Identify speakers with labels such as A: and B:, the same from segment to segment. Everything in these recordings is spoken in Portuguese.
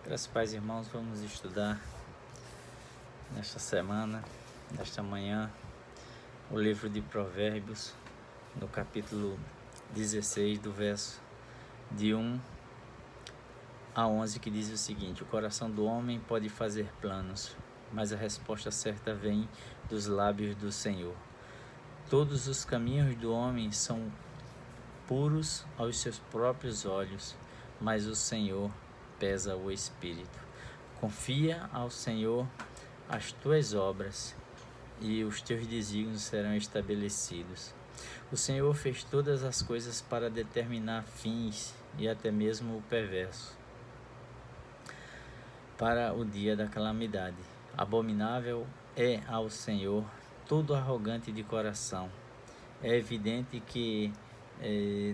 A: Graças a Paz, irmãos, vamos estudar nesta semana, nesta manhã, o livro de Provérbios, no capítulo 16, do verso de 1 a 11, que diz o seguinte: o coração do homem pode fazer planos, mas a resposta certa vem dos lábios do Senhor. Todos os caminhos do homem são puros aos seus próprios olhos, mas o Senhor pesa o espírito. Confia ao Senhor as tuas obras, e os teus desígnios serão estabelecidos. O Senhor fez todas as coisas para determinar fins, e até mesmo o perverso, para o dia da calamidade. Abominável é ao Senhor todo arrogante de coração. É evidente que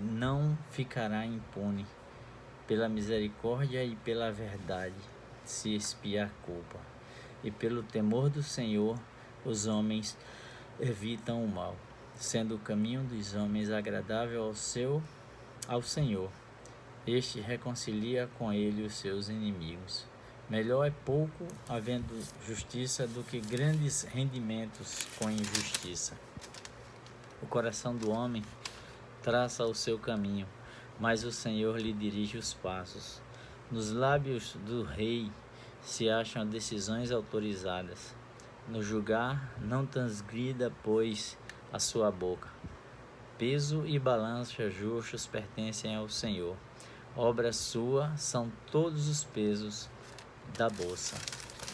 A: não ficará impune. Pela misericórdia e pela verdade se expia a culpa, e pelo temor do Senhor os homens evitam o mal, sendo o caminho dos homens agradável ao Senhor. Este reconcilia com ele os seus inimigos. Melhor é pouco havendo justiça do que grandes rendimentos com injustiça. O coração do homem traça o seu caminho, mas o Senhor lhe dirige os passos. Nos lábios do rei se acham decisões autorizadas. No julgar não transgrida, pois, a sua boca. Peso e balança justos pertencem ao Senhor. Obra sua são todos os pesos da bolsa.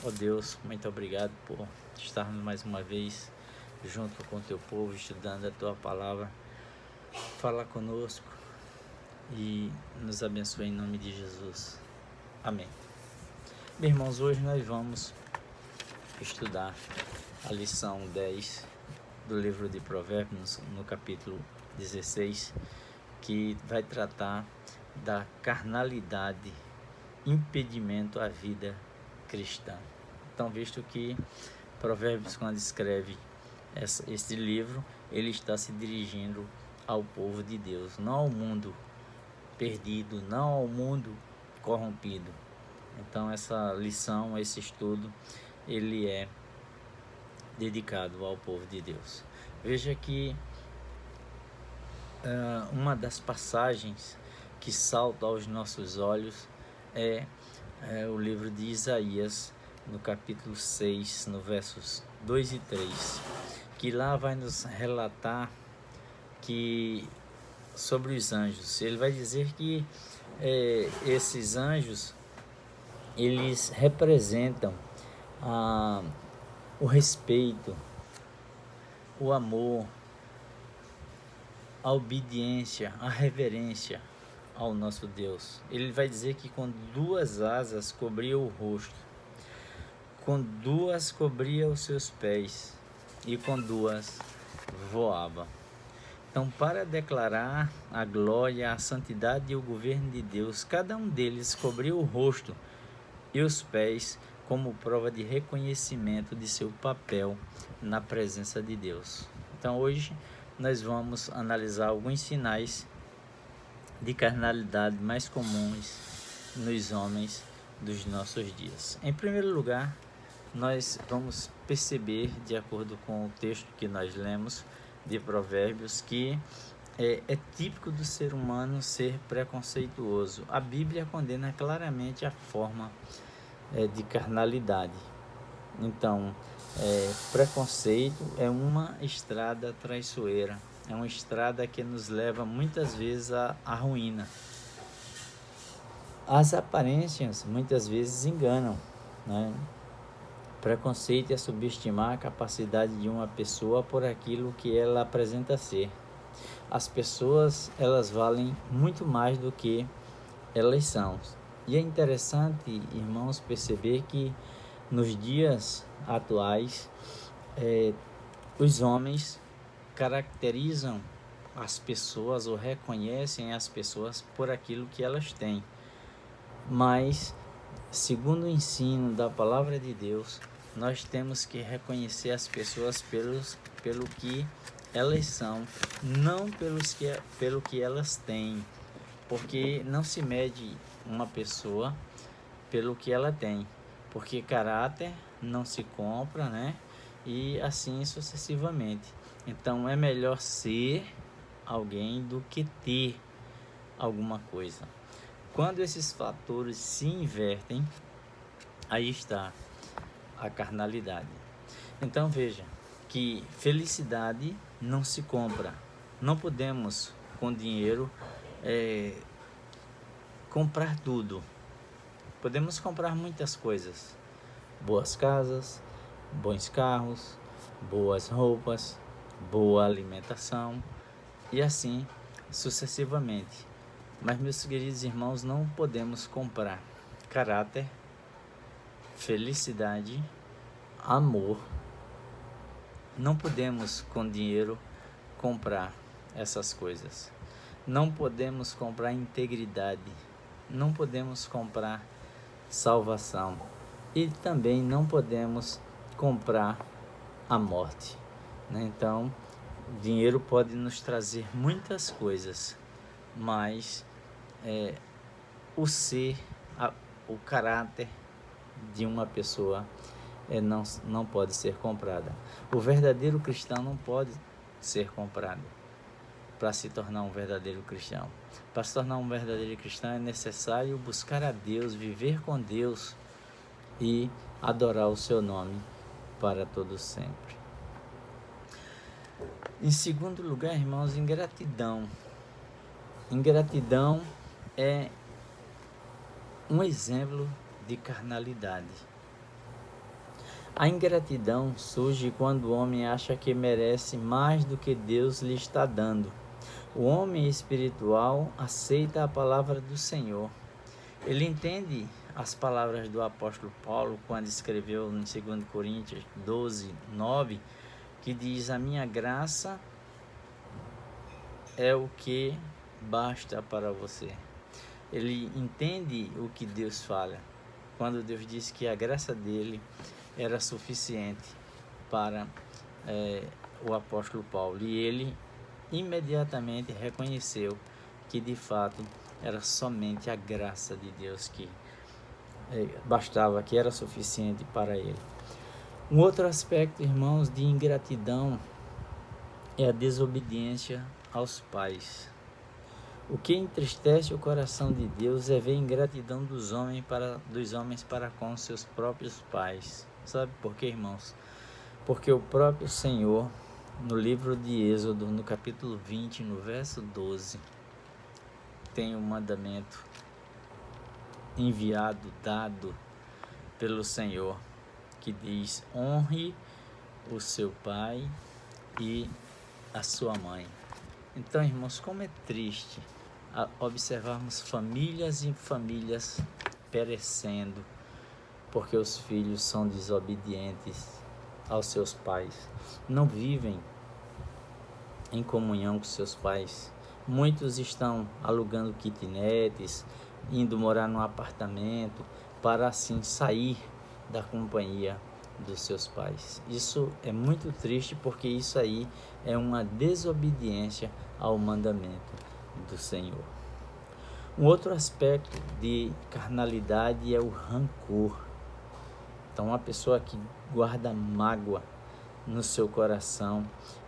A: Ó Deus, muito obrigado por estarmos mais uma vez junto com o teu povo, estudando a tua palavra. Fala conosco e nos abençoe em nome de Jesus. Amém. Meus irmãos, hoje nós vamos estudar a lição 10 do livro de Provérbios, no capítulo 16, que vai tratar da carnalidade, impedimento à vida cristã. Então, visto que Provérbios, quando escreve este livro, ele está se dirigindo ao povo de Deus, não ao mundo perdido, não ao mundo corrompido. Então essa lição, esse estudo, ele é dedicado ao povo de Deus. Veja que uma das passagens que salta aos nossos olhos é o livro de Isaías, no capítulo 6, no versos 2 e 3, que lá vai nos relatar sobre os anjos. Ele vai dizer que esses anjos, eles representam o respeito, o amor, a obediência, a reverência ao nosso Deus. Ele vai dizer que com duas asas cobria o rosto, com duas cobria os seus pés, e com duas voava. Então, para declarar a glória, a santidade e o governo de Deus, cada um deles cobriu o rosto e os pés como prova de reconhecimento de seu papel na presença de Deus. Então, hoje nós vamos analisar alguns sinais de carnalidade mais comuns nos homens dos nossos dias. Em primeiro lugar, nós vamos perceber, de acordo com o texto que nós lemos de Provérbios, que é típico do ser humano ser preconceituoso. A Bíblia condena claramente a forma de carnalidade. Então, preconceito é uma estrada traiçoeira, é uma estrada que nos leva muitas vezes à ruína. As aparências muitas vezes enganam, né? Preconceito é subestimar a capacidade de uma pessoa por aquilo que ela apresenta ser. As pessoas, elas valem muito mais do que elas são. E é interessante, irmãos, perceber que nos dias atuais, os homens caracterizam as pessoas ou reconhecem as pessoas por aquilo que elas têm. Mas, segundo o ensino da palavra de Deus, nós temos que reconhecer as pessoas pelo que elas são, não pelo que elas têm, porque não se mede uma pessoa pelo que ela tem, porque caráter não se compra, né? E assim sucessivamente. Então é melhor ser alguém do que ter alguma coisa. Quando esses fatores se invertem, aí está a carnalidade. Então veja que felicidade não se compra. Não podemos com dinheiro comprar tudo. Podemos comprar muitas coisas: boas casas, bons carros, boas roupas, boa alimentação e assim sucessivamente. Mas, meus queridos irmãos, não podemos comprar caráter, felicidade, amor. Não podemos com dinheiro comprar essas coisas. Não podemos comprar integridade. Não podemos comprar salvação. E também não podemos comprar a morte, né? Então, dinheiro pode nos trazer muitas coisas, mas o caráter de uma pessoa não pode ser comprada. O verdadeiro cristão não pode ser comprado para se tornar um verdadeiro cristão. Para se tornar um verdadeiro cristão é necessário buscar a Deus, viver com Deus e adorar o seu nome para todo sempre. Em segundo lugar, irmãos, ingratidão. Ingratidão é um exemplo de carnalidade. A ingratidão surge quando o homem acha que merece mais do que Deus lhe está dando. O homem espiritual aceita a palavra do Senhor. Ele entende as palavras do apóstolo Paulo quando escreveu em 2 Coríntios 12, 9, que diz: a minha graça é o que basta para você. Ele entende o que Deus fala, quando Deus disse que a graça dele era suficiente para o apóstolo Paulo. E ele imediatamente reconheceu que de fato era somente a graça de Deus que bastava, que era suficiente para ele. Um outro aspecto, irmãos, de ingratidão é a desobediência aos pais. O que entristece o coração de Deus é ver a ingratidão dos homens para com seus próprios pais. Sabe por quê, irmãos? Porque o próprio Senhor, no livro de Êxodo, no capítulo 20, no verso 12, tem um mandamento dado pelo Senhor, que diz: honre o seu pai e a sua mãe. Então, irmãos, como é triste observarmos famílias e famílias perecendo porque os filhos são desobedientes aos seus pais, não vivem em comunhão com seus pais. Muitos estão alugando kitnets, indo morar num apartamento para assim sair da companhia dos seus pais. Isso é muito triste, porque isso aí é uma desobediência ao mandamento do Senhor. Um outro aspecto de carnalidade é o rancor. Então, uma pessoa que guarda mágoa no seu coração,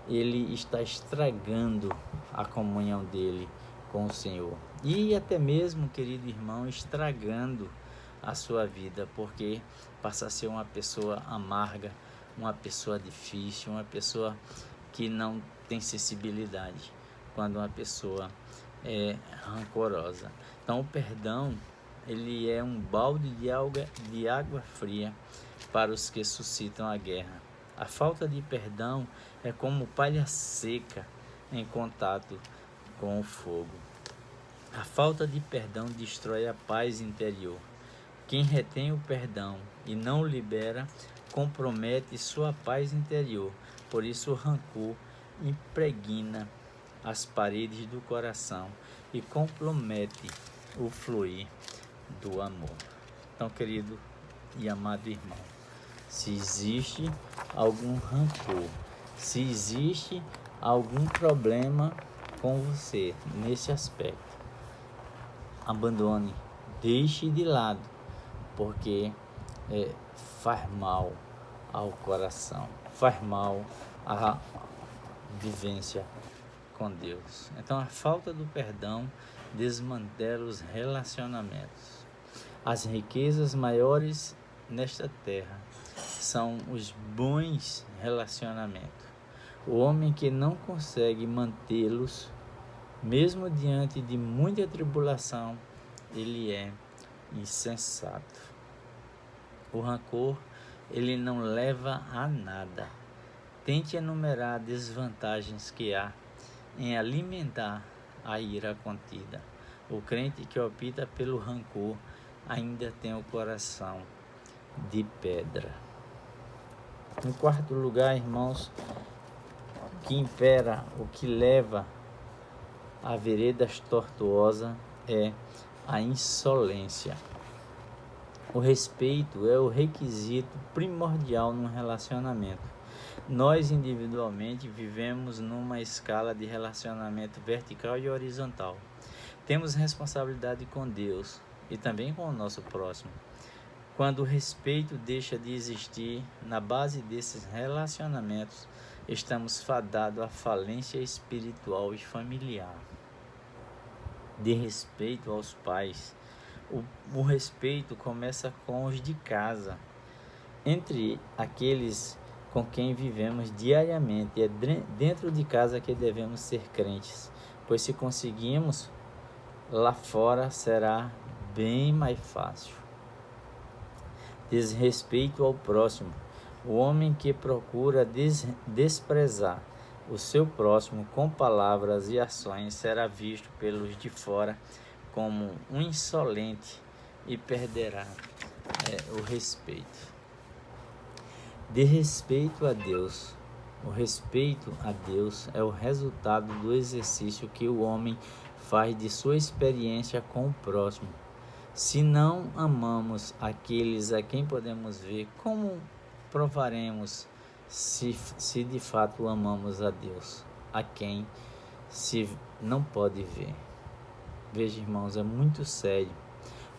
A: ele está estragando a comunhão dele com o Senhor. E até mesmo, querido irmão, estragando a sua vida, porque passa a ser uma pessoa amarga, uma pessoa difícil, uma pessoa que não tem sensibilidade, quando uma pessoa é rancorosa. Então, o perdão, ele é um balde de água fria para os que suscitam a guerra. A falta de perdão é como palha seca em contato com o fogo. A falta de perdão destrói a paz interior. Quem retém o perdão e não o libera, compromete sua paz interior. Por isso o rancor impregna as paredes do coração e compromete o fluir do amor. Então, querido e amado irmão, se existe algum rancor, se existe algum problema com você nesse aspecto, abandone, deixe de lado, porque faz mal ao coração, faz mal à vivência com Deus. Então a falta do perdão desmantela os relacionamentos. As riquezas maiores nesta terra são os bons relacionamentos. O homem que não consegue mantê-los, mesmo diante de muita tribulação, ele é insensato. O rancor, ele não leva a nada. Tente enumerar desvantagens que há em alimentar a ira contida. O crente que opta pelo rancor ainda tem o coração de pedra. Em quarto lugar, irmãos, que impera, o que leva a veredas tortuosas é a insolência. O respeito é o requisito primordial num relacionamento. Nós individualmente vivemos numa escala de relacionamento vertical e horizontal. Temos responsabilidade com Deus e também com o nosso próximo. Quando o respeito deixa de existir na base desses relacionamentos, estamos fadados à falência espiritual e familiar. De respeito aos pais, o respeito começa com os de casa. Entre aqueles com quem vivemos diariamente, é dentro de casa que devemos ser crentes, pois se conseguimos, lá fora será bem mais fácil. Desrespeito ao próximo. O homem que procura desprezar o seu próximo com palavras e ações será visto pelos de fora como um insolente e perderá o respeito. De respeito a Deus. O respeito a Deus é o resultado do exercício que o homem faz de sua experiência com o próximo. Se não amamos aqueles a quem podemos ver, como provaremos se de fato amamos a Deus, a quem se não pode ver? Veja, irmãos, é muito sério.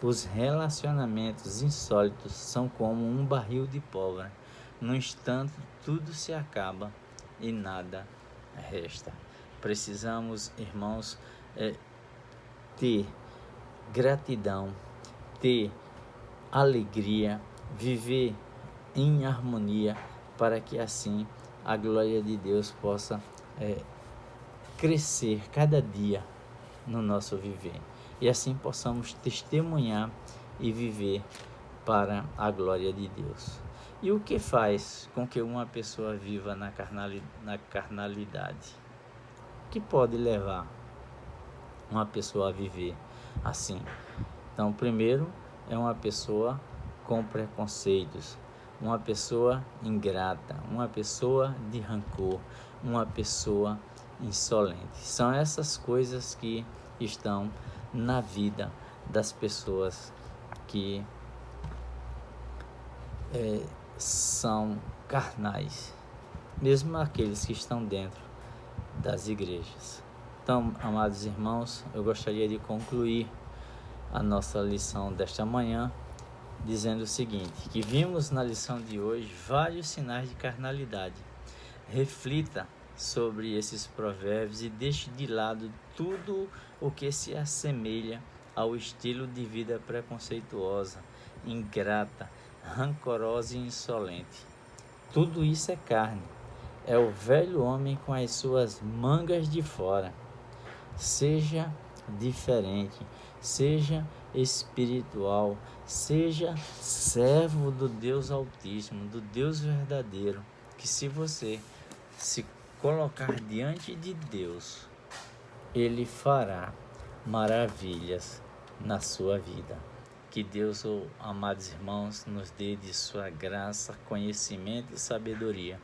A: Os relacionamentos insólitos são como um barril de pólvora. No instante, tudo se acaba e nada resta. Precisamos, irmãos, ter gratidão, ter alegria, viver em harmonia, para que assim a glória de Deus possa crescer cada dia no nosso viver. E assim possamos testemunhar e viver para a glória de Deus. E o que faz com que uma pessoa viva na carnalidade? O que pode levar uma pessoa a viver assim? Então, primeiro, é uma pessoa com preconceitos, uma pessoa ingrata, uma pessoa de rancor, uma pessoa insolente. São essas coisas que estão na vida das pessoas que são carnais, mesmo aqueles que estão dentro das igrejas. Então, amados irmãos, eu gostaria de concluir a nossa lição desta manhã dizendo o seguinte, que vimos na lição de hoje vários sinais de carnalidade. Reflita sobre esses provérbios e deixe de lado tudo o que se assemelha ao estilo de vida preconceituosa, ingrata, rancorosa e insolente. Tudo isso é carne, é o velho homem com as suas mangas de fora. Seja diferente, seja espiritual, seja servo do Deus Altíssimo, do Deus verdadeiro, que se você se colocar diante de Deus, Ele fará maravilhas na sua vida. Que Deus, amados irmãos, nos dê de sua graça, conhecimento e sabedoria,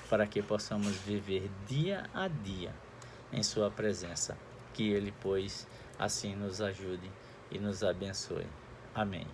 A: para que possamos viver dia a dia em sua presença. Que Ele, pois, assim nos ajude e nos abençoe. Amém.